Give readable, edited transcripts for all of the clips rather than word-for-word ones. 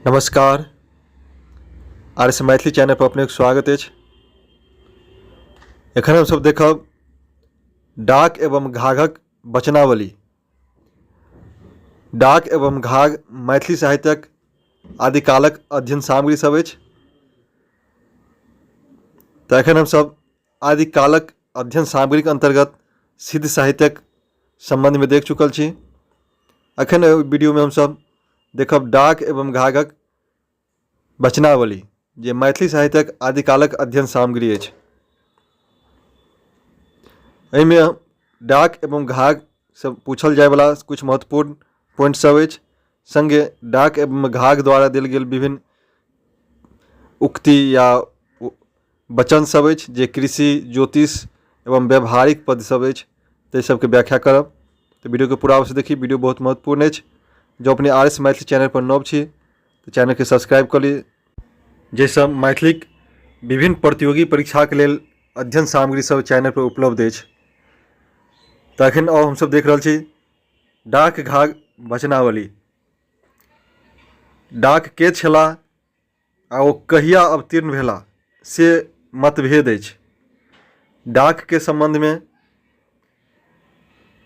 नमस्कार। RS. Maithili channel पर अपने स्वागत अछि। एखन हम सब देखब डाक एवं घाघक वचनावली। डाक एवं घाघ मैथिली साहित्यक आदिकालक अध्ययन सामग्री सब अछि। तऽ एखन हम सब आदिकालक अध्ययन सामग्री के अंतर्गत सिद्ध साहित्यक संबंध में देख चुकल छी। एखन वीडियो में हम सब देखब डाक एवं घाघक वचनावली, जे मैथिली साहित्यक आदिकालक अध्ययन सामग्री अछि। एहिमे डाक एवं घाघ सब पूछल जाय वाला कुछ महत्वपूर्ण पॉइंट सब अछि। संगे डाक एवं घाघ द्वारा देल गेल विभिन्न उक्ति या वचन सब अछि, जे कृषि, ज्योतिष एवं व्यवहारिक पद सब अछि, ताहि सबके व्याख्या करब। तो वीडियो के पूरा अवश्य देखी, वीडियो बहुत महत्वपूर्ण अछि। जो अपने आर.एस. मैथिली चैनल पर नव छी तो चैनल के सब्सक्राइब कर ली, जाहिसँ मैथिलीक विभिन्न प्रतियोगी परीक्षा के लेल अध्ययन सामग्री सब चैनल पर उपलब्ध अछि। तऽ एखन हम सब देख रहल छी डाक घाघ वचनावली। डाक के छलाह आ ओ कहिया अवतीर्ण भेला से मतभेद अछि। डाक के संबंध में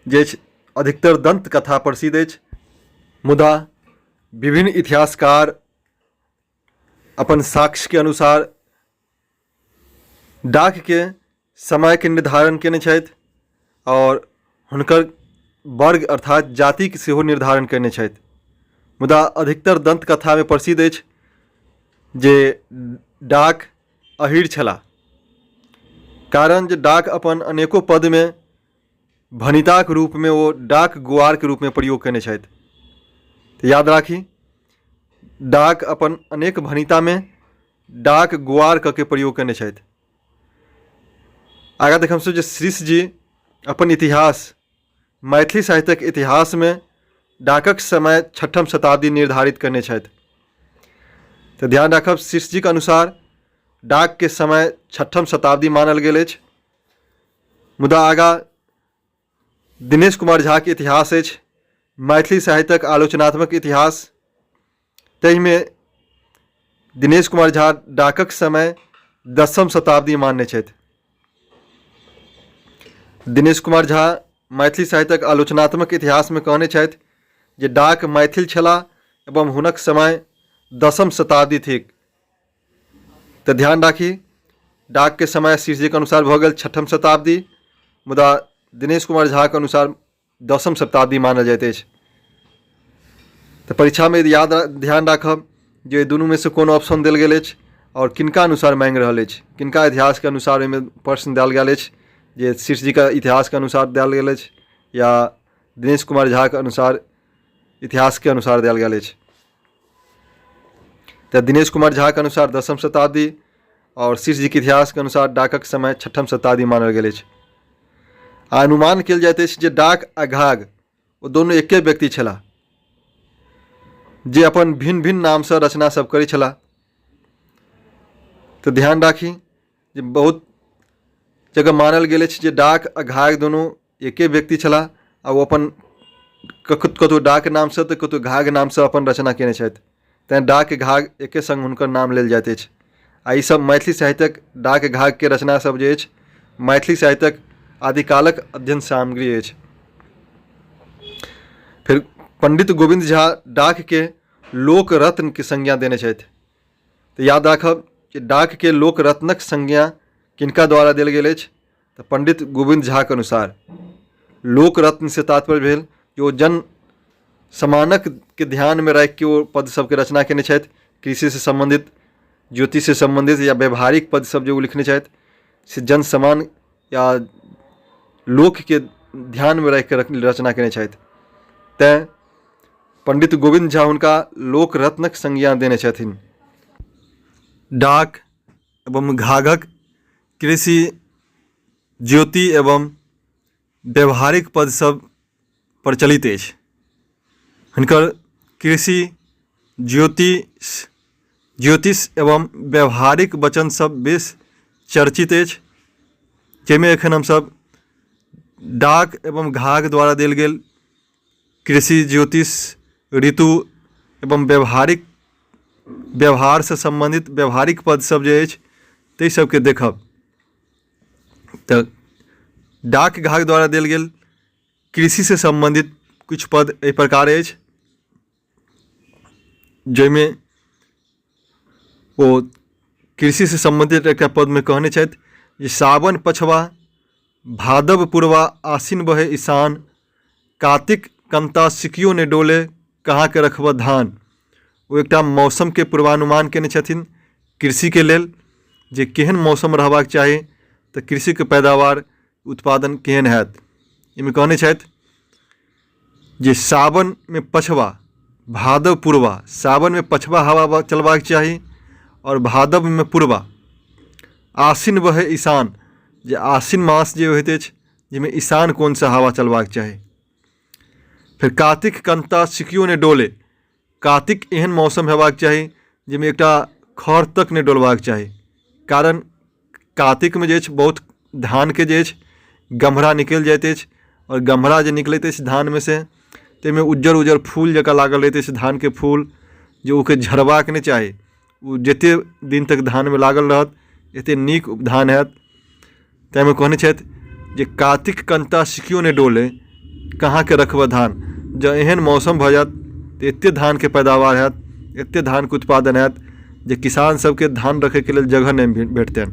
जे अधिकतर दंत कथा प्रसिद्ध अछि, मुदा विभिन्न इतिहासकार अपन साक्ष्य के अनुसार डाक के समय के निर्धारण केने छथि और हुनकर वर्ग अर्थात जाति के सेहो निर्धारण केने छथि। मुदा अधिकतर दंत कथा में प्रसिद्ध अछि जे डाक अहीर छलाह। कारण जे डाक अपन अनेको पद में भनिताक रूप में वो डाक गुआर के रूप में प्रयोग केने छथि। तो याद राखी, डाक अपन अनेक भनिता में डाक गुआर क के प्रयोग केने छथि। आगा देख हम सब जे श्रीश जी अपन इतिहास, मैथिली साहित्यक इतिहास में डाकक समय 6वीं शताब्दी निर्धारित करने छथि। तो ध्यान रखब, श्रीश जी के अनुसार डाक के समय 6वीं शताब्दी मानल गेल अछि। मुदा आगा दिनेश कुमार झा के इतिहास अछि, मैथिली साहित्यक आलोचनात्मक इतिहास। तहि में दिनेश कुमार झा डाकक समय 10वीं शताब्दी मानने छथि। दिनेश कुमार झा मैथिली साहित्यक आलोचनात्मक इतिहास में कहने छथि जे डाक मैथिल छलाह एवं हुनक समय 10वीं शताब्दी थिक। तो ध्यान राखी, डाक के समय श्रीश जी के अनुसार भऽ गेल 6वीं शताब्दी, मुदा दिनेश कुमार झा के अनुसार 10वीं शताब्दी मानल जाइत अछि। तो परीक्षा में ध्यान राखब जे दुनू में से कोनो ऑप्शन देल गेल अछि और किनका अनुसार मांगि रहल अछि, किनका इतिहास के अनुसार एहिमे प्रश्न देल गेल अछि, जे श्रीश जी के इतिहास के अनुसार देल गेल अछि या दिनेश कुमार झा के अनुसार इतिहास के अनुसार देल गेल अछि। तो दिनेश कुमार झा के अनुसार 10वीं शताब्दी और श्रीश जी के इतिहास के अनुसार डाकक समय 6वीं शताब्दी मानल गेल अछि। अनुमान कयल जाइत अछि जे डाक आ घाघ ओ दोनों एके व्यक्ति छलाह, जे अपन भिन्न भिन्न नाम से रचना सब करै छलाह। तो ध्यान राखी जे बहुत जगह मानल गेल अछि जे डाक आ घाघ दोनों एके व्यक्ति छलाह आ वो अपन कतौ डाक नाम से तो कतौ घाघ नाम से अपन रचना केने छथि। तैं डाक घाघ एके संग हुनकर नाम लेल जाइत अछि। आ ई सब मैथिली साहित्यक डाक घाघ के रचना सब जे अछि, मैथिली साहित्यक आदिकालक अध्ययन सामग्री अछि। फिर पंडित गोविंद झा डाक के लोक रत्न के संज्ञा देने छथि। तो याद राखब कि डाक के लोक रत्नक संज्ञा किनका द्वारा देल गेल अछि, तो पंडित गोविंद झा के अनुसार। लोक रत्न से तात्पर्य भेल कि वो जन समानक के ध्यान में राखि के वो पद सबके रचना केने छथि। कृषि से संबंधित, ज्योतिष से संबंधित या व्यवहारिक पद सब जो वो लिखने छथि से जन समान या लोक के ध्यान में रख के रचना केने छथि। तैं पंडित गोविंद झा हुनका लोक रत्नक संज्ञा देने छथिन। डाक एवं घाघक कृषि, ज्योति एवं व्यवहारिक पद सब प्रचलित अछि। हुनकर कृषि, ज्योतिष एवं व्यवहारिक वचन सब बेस चर्चित अछि, जाहिमे एखन हमसब डाक एवं घाघ द्वारा देल गेल कृषि, ज्योतिष, ऋतु एवं व्यवहारिक व्यवहार से संबंधित व्यवहारिक पद सब जे अछि ताहि सबके देखब। तऽ डाक विभाग द्वारा देल गेल कृषि से संबंधित कुछ पद एहि प्रकार अछि, जाहिमे ओ कृषि से संबंधित एक पद में कहने छथि जे सावन पछवा भादव पूर्वा आसिन बहे ईशान, कार्तिक कंता सिकियो ने डोले कहाँ के रखब धान। वो एकटा मौसम के पूर्वानुमान केने छथिन कृषि के लेल, जे केहन मौसम रहबाक चाही तऽ कृषि के पैदावार उत्पादन केहन हैत। इनमें कहने छथि जे सावन में पछवा भादव पूर्वा, सावन में पछवा हवा चलबाक चाही और भादव में पूर्वा, आसिन बहे ईशान, जे आसिन मास जे होइत अछि जाहिमे ईशान कोन सा हवा चलबाक चाही। फिर कार्तिक कंता सिकियो ने डोले, कार्तिक एहन मौसम हेबाक चाही जाहिमे एकटा खर तक नहि डोलबाक चाही, कारण कार्तिक में जे अछि बहुत धान के जे अछि गम्हरा निकलि जाइत अछि, और गम्हरा जे निकलैत अछि धान में से ताहिमे उज्जर उज्जर फूल जकाँ लागल रहैत अछि धान के फूल, जे ओके झड़बाक नहि चाही। ओ जते दिन तक धान में लागल रहत एते नीक धान हैत। ताहिमे कहने छथि जे कार्तिक कंता सिकियो ने डोले कहाँ के रखब धान, जँ एहन मौसम भऽ जायत तऽ एते धान के पैदावार हैत, एते धान के उत्पादन हैत जे किसान सबके धान रखे के लेल जगह नहीं भेटतनि।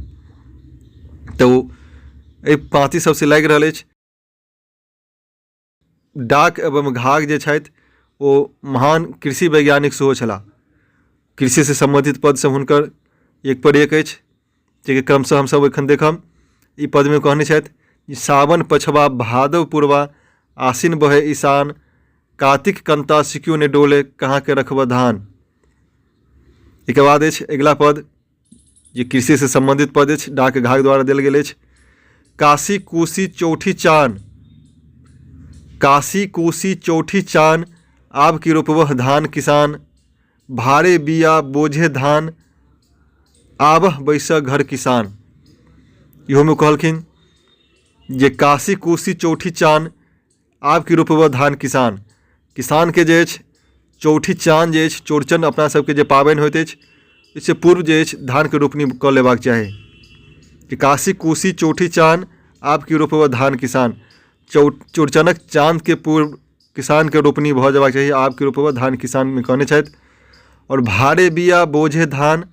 तऽ एहि पाँति सबसे लागि रहल अछि। डाक एवं घाग जे छथि ओ महान कृषि वैज्ञानिक सेहो छलाह। कृषि से संबंधित पद सब हुनकर एक पर एक अछि, जेके क्रमशः हमसब एखन देखब। ई पद में कहने छथि सावन पछवा भादव पूर्वा आसिन बहे ईशान, कार्तिक कंता सिकियो ने डोले कहाँ के रखब धान। एक बाद अछि अगिला पद जे कृषि से संबंधित पद अछि, डाक घाग द्वारा देल गेल अछि। काशी कोसी चौठी चान, काशी कोसी चौठी चान, आब की रोपबह धान किसान, भारे बिया बोझे धान, आबह बैसह घर किसान। इहो में कहलखिन जे काशी कोसी चौठी चान, आब की रोपबह धान किसान। किसान के जे अछि चौठी चान जे अछि, चौड़चन अपना सबके जे पाबनि होइत अछि, इससे पूर्व जे अछि धान के रोपनी कऽ लेबाक चाही। कि काशी कोसी चौठी चान, आब की रोपबह धान किसान। चौड़चनक चाँद के पूर्व किसान के रोपनी भऽ जयबाक चाही, आब की रोपबह धान किसान में कहने छथि। और भारे बिया बोझे धान,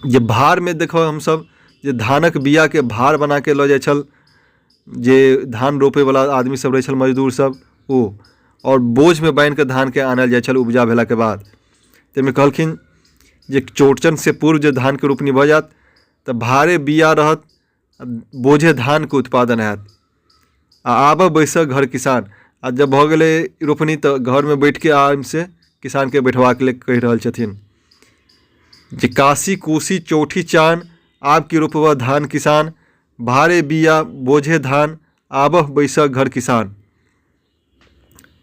जे भार में देखब हमसब जे धानक बिया के भार बना के लऽ जाइ छल जे धान रोपे वाला आदमी सब रहै छल, मजदूर सब, ओ और बोझ में बांधि के धान के आनल जाइ छल उपजा भेला के बाद। ताहिमे कहलखिन जे चौड़चन से पूर्व जे धान के रोपनी भऽ जायत तऽ भारे बिया रहत, बोझे धान के उत्पादन हैत, आ आबऽ बैसऽ घर किसान। आ जब भऽ गेलै रोपनी तऽ घर में बैठ के आराम से किसान के बैठवा के लिए कहि रहल छथिन जे काशी कोसी चौठी चान, आब की रोपबह धान किसान, भारे बिया बोझे धान, आबह बैसह घर किसान।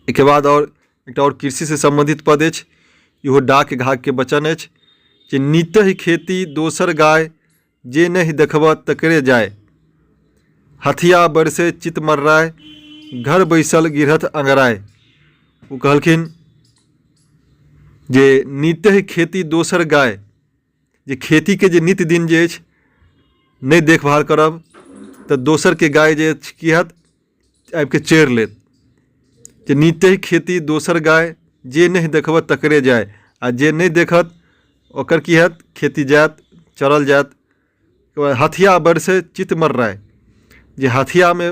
एक बाद और एक और कृषि से संबंधित पद अछि, इहो डाक घाग के वचन अछि जे नीतहि खेती दोसर गाय, जे नहीं देखबह तकरे जाय, हथिया बरसे चित मर्राय, घर बैसल गिरहत अंगराय। वो कहलखिन जे नीतहि खेती दोसर गाय, जे खेती के जे नित्य दिन जे अछि नहीं देखभाल करब तऽ दोसर के गाय जे की हैत आबि के चरि लेत। जे नीतहि खेती दोसर गाय, जे नहीं देखबह तकरे जाय, आ जे नहीं देखत ओकर की हैत खेती जायत, चरल जायत। हथिया बरसे चित मर्राय, जे हथिया में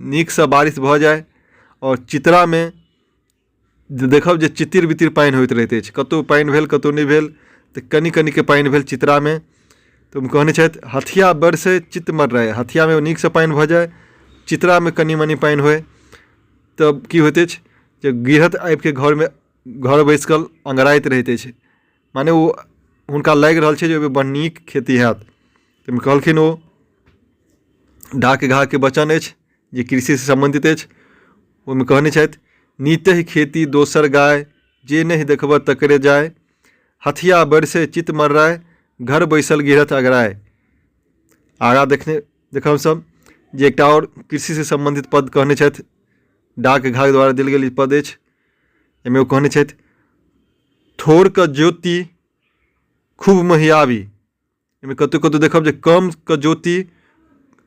नीक से बारिश भऽ जाय, और चितरा में देखब जे चितिर बितिर पानि होइत रहैत अछि, कतौ पानि भेल कतौ नहीं भेल, तऽ कनि कनि के पानि भेल चितरा में। तो हम कहने छथि हथिया बरसे चित मर्राय, हथिया में नीक से पानि भऽ जाय, चितरा में कनि मनि पानि होय, तब की होइत अछि जे गिरहत आबि के घर में घर बैस कऽ अंगराइत रहैत अछि, माने ओ हुनका लागि रहल छै जे ओहिमे बड़ नीक खेती हैत। तऽ कहलखिन ओ डाक घाग के वचन अछि जे कृषि से संबंधित अछि। ओहिमे कहने छथि नीतहि खेती दोसर गाय, जे नहीं देखबह तकरे जाय, हथिया बरसे चित मर्राय, घर बैसल गिरहत अगराय। आगाँ देखब सब जे एकटा और कृषि से संबंधित पद कहने छथि, डाक घाग द्वारा देल गेल पद अछि। एहिमे ओ कहने छथि थोड़ क ज्योति खूब महियावी। एहिमे कतौ कतौ देखब जे कम क ज्योति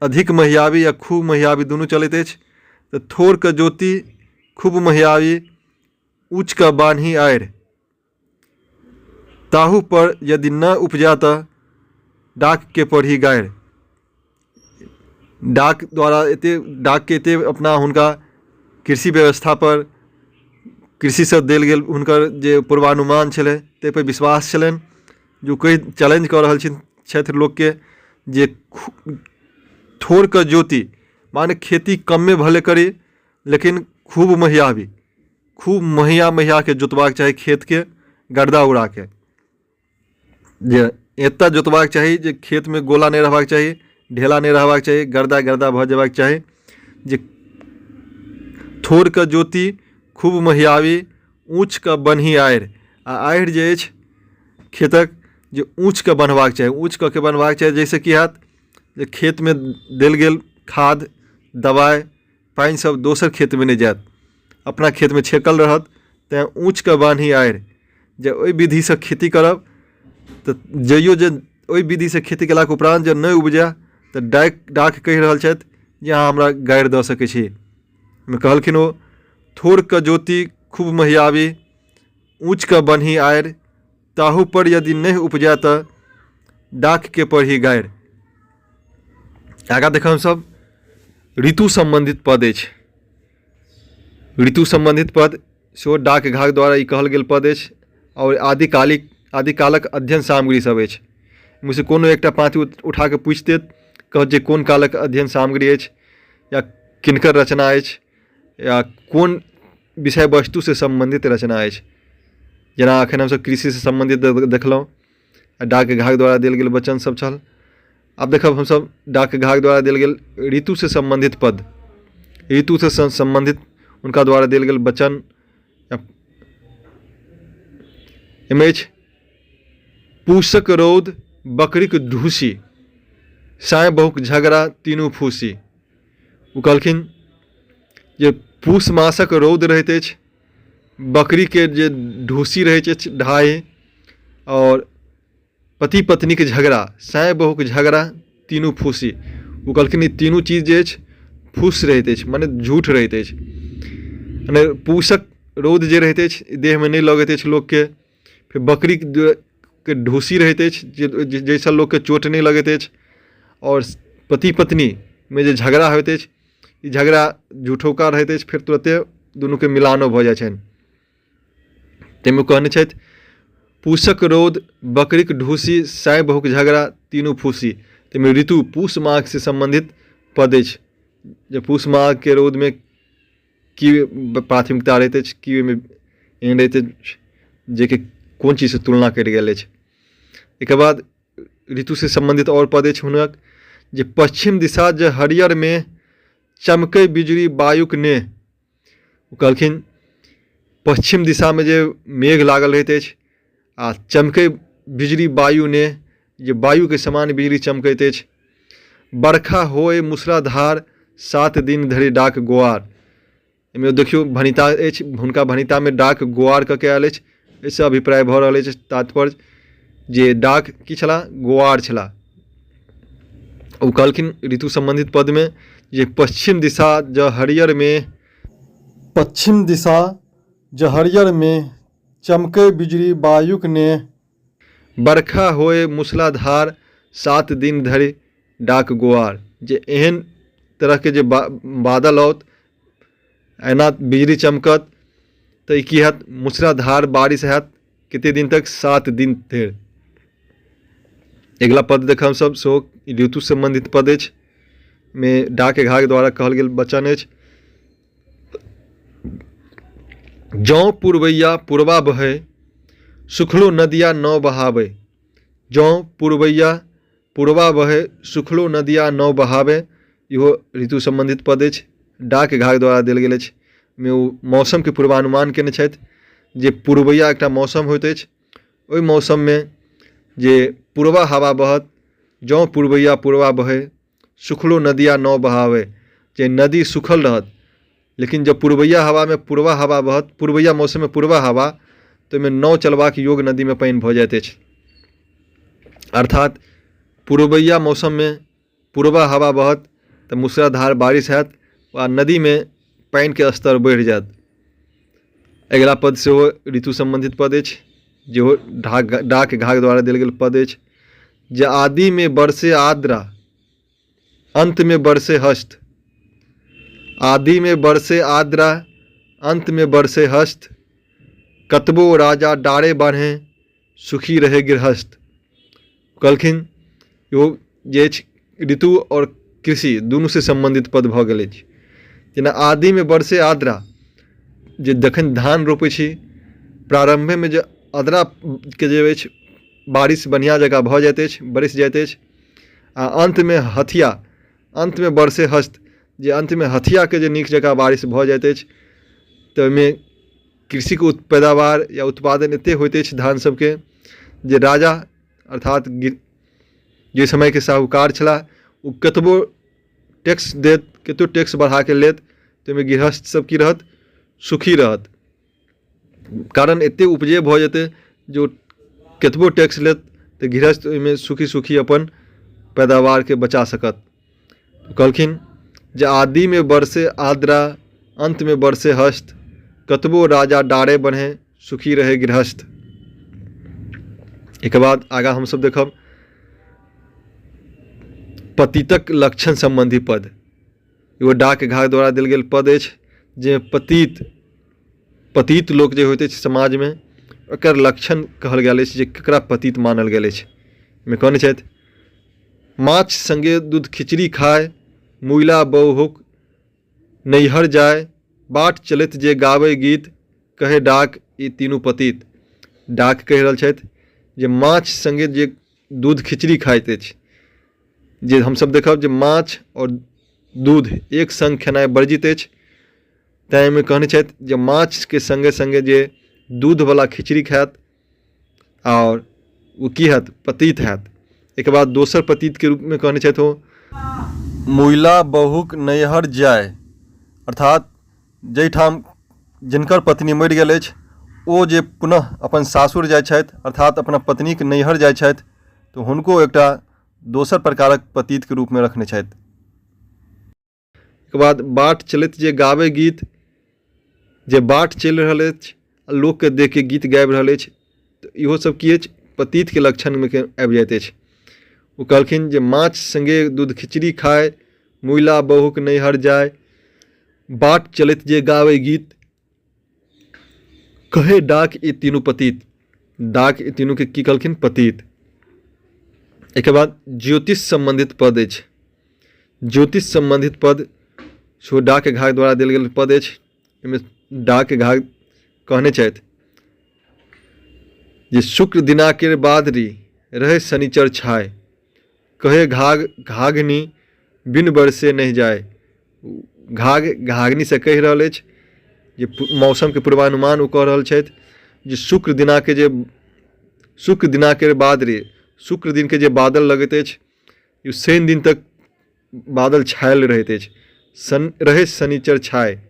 अधिक महियावी या खूब महियावी दुनू चलैत अछि। तऽ थोड़ क ज्योति खूब महियावी, उच्च क बान्ही आड़ि, ताहू पर यदि न उपजा तऽ डाक के पढ़ी गाड़ि। डाक द्वारा डाक के एते अपना हुनका कृषि व्यवस्था पर, कृषि से देल गेल हुनकर जे पूर्वानुमान छलै ताहि पर विश्वास छलनि, जो कोई चैलेंज कऽ रहल छथि लोक के जे थोड़ क ज्योति माने खेती कमे भले करी लेकिन खूब महियावी, खूब महिया के जोतबाक चाही खेत के, गर्दा उड़ा के, जे एतऽ जोतबाक चाही जे खेत में गोला नहीं रहबाक चाही, ढेला नहीं रहबाक चाही, गर्दा गर्दा भऽ जेबाक चाही। जे थोड़ क ज्योति खूब महियावी, ऊँच क बन्ही आड़ि। आड़ि जे अछि खेतक जे ऊँच क बनबाक चाही, ऊँच क के बनबाक चाही, जैसे कि हैत जे खेत में देल गेल खाद दवाई पानि सब दोसर खेत में नहीं जायत, अपना खेत में छेकल रहत। तैँ ऊँच क बान्ही आड़ि, जे ओहि विधि से खेती करब तऽ जइयो जे ओहि विधि से खेती केलाक उपरान्त जे नहि उपजै तऽ डाक कहि रहल छथि जे अहाँ हमरा गाड़ि दऽ सकै छी। कहलखिन ओ थोड़ क ज्योति खूब महियावी, ऊँच क बन्ही आड़ि, ताहू पर यदि नहीं उपजै तऽ डाक के पढ़ी गाड़ि। आगाँ देखब हमसब ऋतु संबंधित पद अछि। ऋतु संबंधित पद सेहो डाक घाट द्वारा ई कहल गेल पद अछि और आदिकालक अध्ययन सामग्री सब अछि। मुझसे कोनो एकटा पाँति उठा के पूछि देत, कहत जे कोन कालक अध्ययन सामग्री अछि या किनकर रचना अछि या कोन विषय वस्तु से संबंधित रचना अछि। जेना अखन हमसब कृषि से संबंधित देखलहुँ, डाक घाट द्वारा देल गेल वचन सब छल। आब देखब हमसब डाक घाट द्वारा देल गेल ऋतु से संबंधित पद, ऋतु से संबंधित उनका द्वारा देल गेल वचन। इमेज पूषक रौद बकरीक ढूसी, साय बहुक झगड़ा तीनू फूसी। ओ कहलखिन जे पूष मासक रौद रहैत अछि, बकरी के जे ढूसी रहैत अछि ढाई, और पति पत्नी के झगड़ा, साय बहू के झगड़ा तीनू फूसी। ओ कहलखिन ई तीनू चीज जे अछि फूस रहैत अछि, माने झूठ रहैत अछि। माने पूषक रौद जे रहैत अछि देह में नहीं लगैत अछि लोक के, फिर बकरी के ढूसी रहैत अछि जैसा लोक के चोट नहीं लगैत अछि, और पति पत्नी में जे झगड़ा होइत अछि ई झगड़ा झूठोका रहैत अछि, फिर तुरंते दुनू के मिलानो भऽ जाइ छनि। ताहिमे कहने छथि पूषक रौद बकरीक ढूसी, साय बहुक झगड़ा तीनू फूसी। ताहिमे ऋतु पूष माह से संबंधित पद अछि, जे पूष माह के रौद में की प्राथमिकता रहैत अछि, की ओहिमे एहन रहैत अछि जे कि कोन चीज से तुलना कयल गेल अछि। एकर बाद ऋतु से संबंधित और पद अछि हुनक, जे पश्चिम दिशा जे हरियर में चमकै बिजली वायुक ने। ओ कहलखिन पश्चिम दिशा में जे मेघ लागल रहैत अछि आ चमकै बिजली वायु ने, जे वायु के समान बिजली चमकैत अछि। बरखा होय मूसलाधार 7 दिन धरि डाक गोआर। एहिमे देखियौ भनिता अछि, हुनका भनिता में डाक गोआर कऽ के आयल अछि। एहिसँ अभिप्राय भऽ रहल अछि तात्पर्य जे डाक की छला, गोआर छला। ओ कहलखिन ऋतु संबंधित पद में जे पश्चिम दिशा ज हरियर में, पश्चिम दिशा ज हरियर में चमकै बिजली वायुक ने, बरखा होय मूसलाधार 7 दिन धरि डाक गोआर। जे एहन तरह के जे बादल आओत, एना बिजली चमकत तऽ ई की हैत, मूसलाधार बारिश हैत, कते दिन तक, 7 दिन धरि। अगला पद देखब सब सेहो ऋतु संबंधित पद अछि, में डाक घाट द्वारा कहल गेल वचन अछि। जौ पुरवैया पुरवा बहै, सुखलो नदिया नौ बहावे। जौ पुरवैया पुरवा बहै, सुखलो नदिया नौ बहावे। इहो ऋतु संबंधित पद अछि, डाक घाट द्वारा देल गेल अछि। में ओ मौसम के पूर्वानुमान केने छथि, जे पुरवैया एकटा मौसम होइत अछि, ओहि मौसम में जे पूर्वा हवा बहत, जौ पुरवैया पुरवा बहै, सुखलो नदिया नौ बहावे। जे नदी सुखल रहत, लेकिन जब पुरवैया हवा में पूर्वा हवा बहत, पूर्वैया मौसम में पूर्वा हवा, तो ओहिमे नाव चलबाक योग नदी में पानि भऽ जाइत अछि। अर्थात पूर्वैया मौसम में पूर्वा हवा बहत तऽ मूसलाधार बारिश हैत आ नदी में पानि के स्तर बढ़ि जायत। अगिला पद सेहो ऋतु संबंधित पद अछि, जेहो डाक घाघ द्वारा देल गेल पद अछि। जे आदि में बरसे आर्द्रा, अंत में बरसे हस्त। आदि में बरसे आर्द्रा, अंत में बरसे हस्त। कतबो राजा डारे बान्हे, सुखी रहे गृहस्थ। कहलखिन इहो जे अछि ऋतु और कृषि दुनू से संबंधित पद भऽ गेल अछि। जेना आदि में बरसे आर्द्रा, जे जखन धान रोपै छी प्रारंभे में जे आर्द्रा के जे अछि बारिश बढ़िया जगह भऽ जाइत अछि, बरसि जाइत अछि। आ अंत में हथिया, अंत में बरसे हस्त, जे अंत में हथिया के जे नीक जगह बारिश भऽ जाइत अछि तऽ ओहिमे कृषि के पैदावार या उत्पादन एते होइत अछि धान सबके जे राजा अर्थात जे समय के साहूकार छलाह ओ कतबो टैक्स देत, कतो टैक्स बढ़ा के लेत तऽ ओहिमे गृहस्थ सब की रहत, सुखी रहत। कारण एते उपजे भऽ जेतै जो कतबो टैक्स लेत तऽ गृहस्थ ओहिमे सुखी सुखी अपन पैदावार के बचा सकत। कहलखिन जे आदि में बरसे आर्द्रा, अंत में बरसे हस्त। कतबो राजा डारे बन्हे, सुखी रहे गृहस्थ। एक बाद आगा हम सब देखब पतितक लक्षण संबंधी पद। एगो डाक घाघ द्वारा देल गेल पद अछि जे पतित लोक जे होइत अछि समाज में ओकर लक्षण कहल गेल अछि जे ककरा पतित मानल गेल अछि। एहिमे कहने छथि माछ संगे दूध खिचड़ी खाए, मुइला बहुहुक नैहर जाय। बाट चलैत जे गावे गीत, कहे डाक ई तीनू पतित। डाक कहि रहल छथि जे माछ संगे जे दूध खिचड़ी खाइत अछि, जे हमसब देखब जे माछ और दूध एक संग खेनाइ वर्जित अछि, तैं में कहने छथि जे माछ के संगे संगे जे दूध वाला खिचड़ी खायत और वो की हैत, पतित हैत। एक बाद दोसर पतित के रूप में कहने छथि ओ मुइला बहुक नैहर जाय, अर्थात जाहिठाम जिनकर पत्नी मरि गेल अछि ओ जे पुनः अपन सासुर जाइ छथि अर्थात अपना पत्नी के नैहर जाइ छथि तऽ हुनको एकटा दोसर प्रकारक पतित के रूप में रखने छथि। एक बाद बाट चलैत जे गावे गीत, जे बाट चलि रहल अछि लोक के देख के गीत गाबि रहल अछि तऽ इहो सब की अछि, पतित के लक्षण में आबि जाइत अछि। ओ कहलखिन जे माछ संगे दूध खिचड़ी खाए, मुइला बहुक नैहर जाय। बाट चलैत जे गावे गीत, कहे डाक ई तीनू पतित। डाक ई तीनू के की कहलखिन, पतित। एक बाद ज्योतिष संबंधित पद अछि। ज्योतिष संबंधित पद सेहो डाक घाघ द्वारा देल गेल पद अछि। एहिमे डाक घाघ कहने छथि जे शुक्र दिना के बादरी, रहे शनिचर छाय। कहे घाघ घाघनी, बिन बरसे नहीं जाए। घाघ घाघनी से कहि रहल अछि जे मौसम के पूर्वानुमान ओ कह रहल छथि जे शुक्र दिना के बादरी, शुक्र दिन के जे बादल लगैत अछि शनि दिन तक बादल छायल रहैत अछि। रहे शनिचर छाय।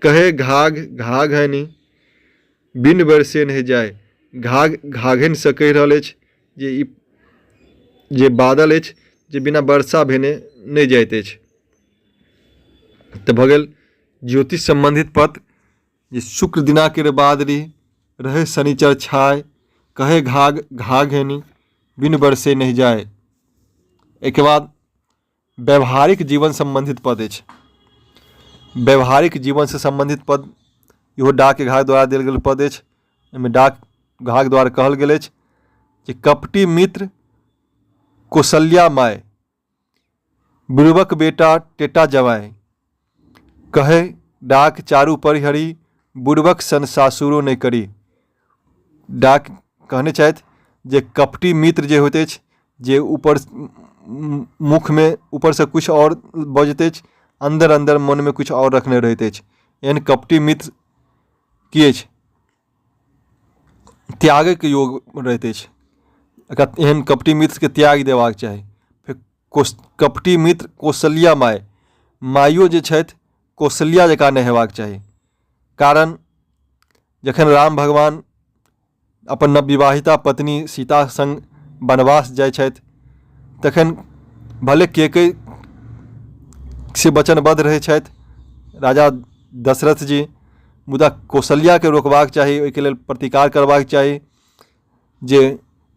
कहे घाघ घाघनी, बिन बरसे नहीं जाए। घाघ घाघनि से कहि रहल अछि जे ई जे बादल अछि जे बिना वर्षा भेने नहीं जाइत अछि। तऽ भऽ गेल ज्योतिष संबंधित पद जे शुक्र दिना के बादरी, रहे शनिचर छाय। कहे घाघ घाघनी, बिन बरसे नहीं जाए। एक बाद व्यवहारिक जीवन संबंधित पद अछि। व्यवहारिक जीवन से संबंधित पद इहो डाक घाघ द्वारा देल गेल पद अछि। एहिमे डाक घाघ द्वारा कहल गेल अछि जे कपटी मित्र कौशल्या माय, बुड़बक बेटा टेटा जवाय। कहे डाक चारू परिहरी, बुड़बक सन सासुरो नहीं करी। डाक कहने छथि जे कपटी मित्र जे होइत अछि, जे ऊपर मुख में ऊपर से कुछ और बजैत अछि, अंदर अंदर मन में कुछ और रखने रहैत अछि, एहन कपटी मित्र की अछि, त्यागे के योग रहैत अछि। एहन कपटी मित्र के त्याग देबाक चाही। फिर कपटी मित्र कौशल्या माय, माइयो जे छथि कौशल्या जकाँ नहि हेबाक चाही। कारण जखन राम भगवान अपन नवविवाहिता पत्नी सीता संग वनवास जाइ छथि तखन भले केकई से वचनबद्ध रहै छथि राजा दशरथ जी, मुदा कौशल्या के रोकबाक चाही, ओहिके लेल प्रतिकार करबाक चाही। जे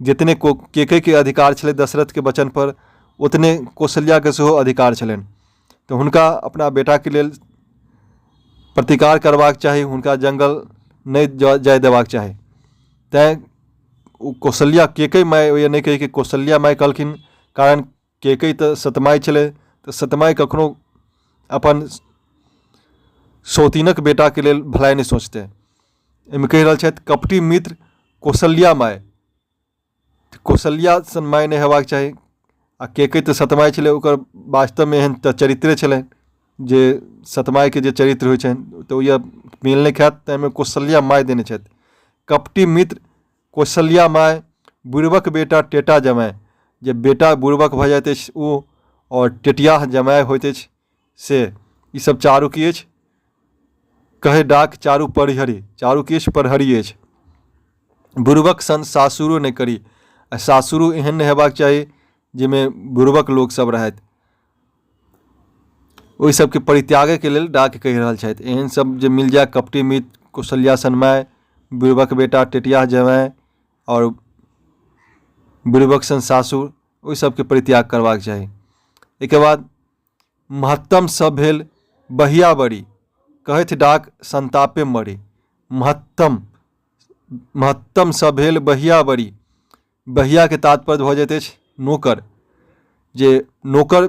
जितने केकई के अधिकार छलै दशरथ के वचन पर, उतने कौशल्या के सेहो अधिकार छलनि। तऽ हुनका अपना बेटा के लेल प्रतिकार करबाक चाही, हुनका जंगल नहीं जाय देबाक चाही। तैं कौशल्या केकई माय ये नहीं कही कि कौशल्या माय कहलखिन, कारण केकई तऽ सतमाय छलै, तऽ सतमाय कखनो अपन सौतीनक बेटा के लेल भलाई नहीं सोचते। एहिमे कहि रहल छथि कपटी मित्र कौशल्या माय, कौशल्या सन माय नहीं हेबाक चाही। आ केकई तऽ सतमाय छलै, ओकर वास्तव में एहन तऽ चरित्रे छलै जे सतमाय के जे चरित्र होइ छनि तऽ यह मेल नहीं खायत, ताहिमे कौशल्या माय देने छथि। कपटी मित्र कौशल्या माय, बुड़बक बेटा टेटा जमाय। जे बेटा बुड़बक भऽ जाइत अछि ओ, और टेटियाह जमाय होइत अछि से, ई सब चारू की अछि? कहे डाक चारू परिहरी, चारू की अछि? परहरी अछि। बुड़बक सन सासुरो नहीं करी, आ सासुरो एहन नहीं हेबाक चाही जाहिमे बुड़बक लोक सब रहथि। ओहि सबके परित्यागे के लेल डाक कहि रहल छथि। एहन सब जे मिल जाए, कपटी मित्र कौशल्या सन माय, बुड़बक बेटा टेटियाह जमाय और बुड़बक सन सासुर, ओहि सबके परित्याग करबाक चाही। एहिके बाद महत्तम सब भेल बहिया बड़ी, कहैथ डाक संतापे मरी। महत्तम सब भेल बहिया बड़ी, बहिया के तात्पर्य भऽ जाइत अछि नौकर। जे नौकर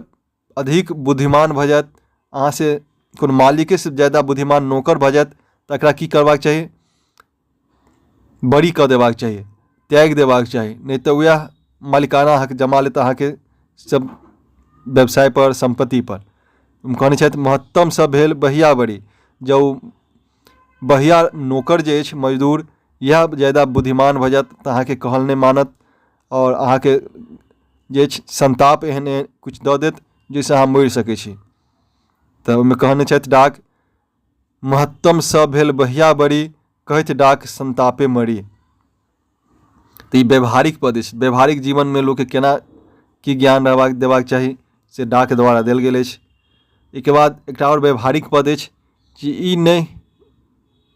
अधिक बुद्धिमान भऽ जायत, अहाँ से कोनो मालिके से ज़्यादा बुद्धिमान नौकर भऽ जायत, तकरा की करबाक चाही? बड़ी कऽ देबाक चाही, त्याग देबाक चाही, नहीं तऽ वह मालिकाना हक जमा लेत अहाँके सब व्यवसाय पर, संपत्ति पर। कहने छथि महत्तम सब भेल बहिया बड़ी, जो बहिया नौकर जे अछि मजदूर, यह ज़्यादा बुद्धिमान भऽ जायत तऽ अहाँके कहल नहीं मानत, और अहाँके जे संताप एहन कुछ दऽ देत जाहिसँ अहाँ मरि सकै छी। तऽ ओहिमे कहने छथि डाक महत्तम सब भेल बहिया बड़ी, कहैथ डाक संतापे मरी। तऽ ई व्यवहारिक पद अछि। व्यवहारिक जीवन में लोक के केना की ज्ञान देबाक चाही से डाक द्वारा देल गेल अछि। एहिके बाद एकटा और व्यवहारिक पद अछि कि ई नहीं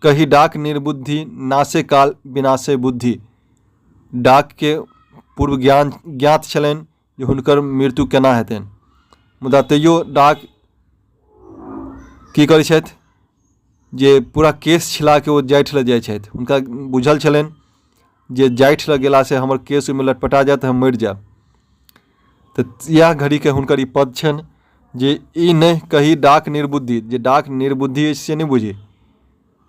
कही डाक निर्बुद्धि, नासे काल विनाशे बुद्धि। डाक के पूर्व ज्ञात छलनि जे हुनकर मृत्यु केना हेतनि, मुदा तैयो डाक की करै छथि जे पूरा केस छिला के ओ जाठि लग जाइ छथि। हुनका बुझल छलनि जे जाठि लग गेला से हमर केस ओहिमे लटपटा जायत, हम मरि जायब। तऽ इएह घड़ी के हुनकर ई पद छनि जे ई नहीं कही डाक निर्बुद्धि। जे डाक निर्बुद्धि अछि से नहीं बुझी,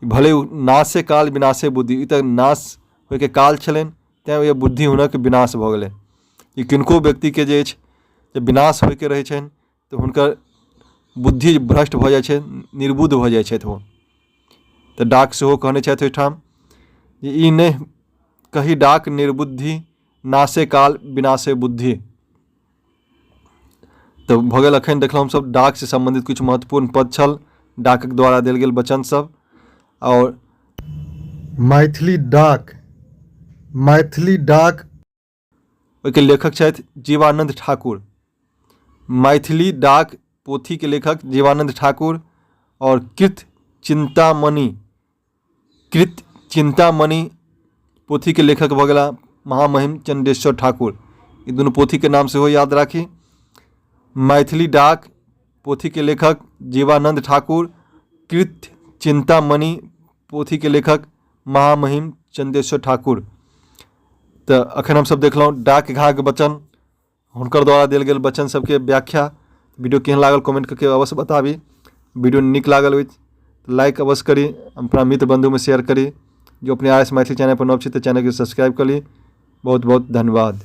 भले नाशे काल विनाशे बुद्धि, ई तऽ नाश होइके काल छलनि, तैँ यह बुद्धि हुनक विनाश भऽ गेलै। ई किनको व्यक्ति के जे अछि जे विनाश होइके रहै छनि तऽ हुनकर बुद्धि भ्रष्ट भऽ जाइ छै, निर्बुद्ध भऽ जाइ छथि ओ। तऽ डाक सेहो कहने छथि ओहिठाम जे ई नहीं कही डाक निर्बुद्धि, नाशे काल विनाशे बुद्धि। तऽ भऽ गेल एखन देखलहुँ हमसब डाक से संबंधित कुछ महत्वपूर्ण पद छल, डाकक द्वारा देल गेल वचन सब। और मैथिली डाक ओहिके लेखक छथि जीवानंद ठाकुर। मैथिली डाक पोथी के लेखक जीवानंद ठाकुर, और कृत चिंतामणि पोथी के लेखक भऽ गेला महामहिम चंडेश्वर ठाकुर। ई दुनू पोथी के नाम सेहो याद राखी। मैथिली डाक पोथी के लेखक जीवानंद ठाकुर, कृत चिंतामणि पोथी के लेखक महामहिम चंदेश्वर ठाकुर। तऽ अखन हमसब देखलहुँ डाक घाक वचन, हुनकर द्वारा देल गेल वचन सबके व्याख्या। वीडियो केहन लागल कमेंट करके अवश्य बताबी। वीडियो नीक लागल हो तो लाइक अवश्य करी, अपना मित्र बंधु में शेयर करी। जो अपने RS मैथिली चैनल पर नव छी तो चैनल को सब्सक्राइब कर ली। बहुत बहुत धन्यवाद।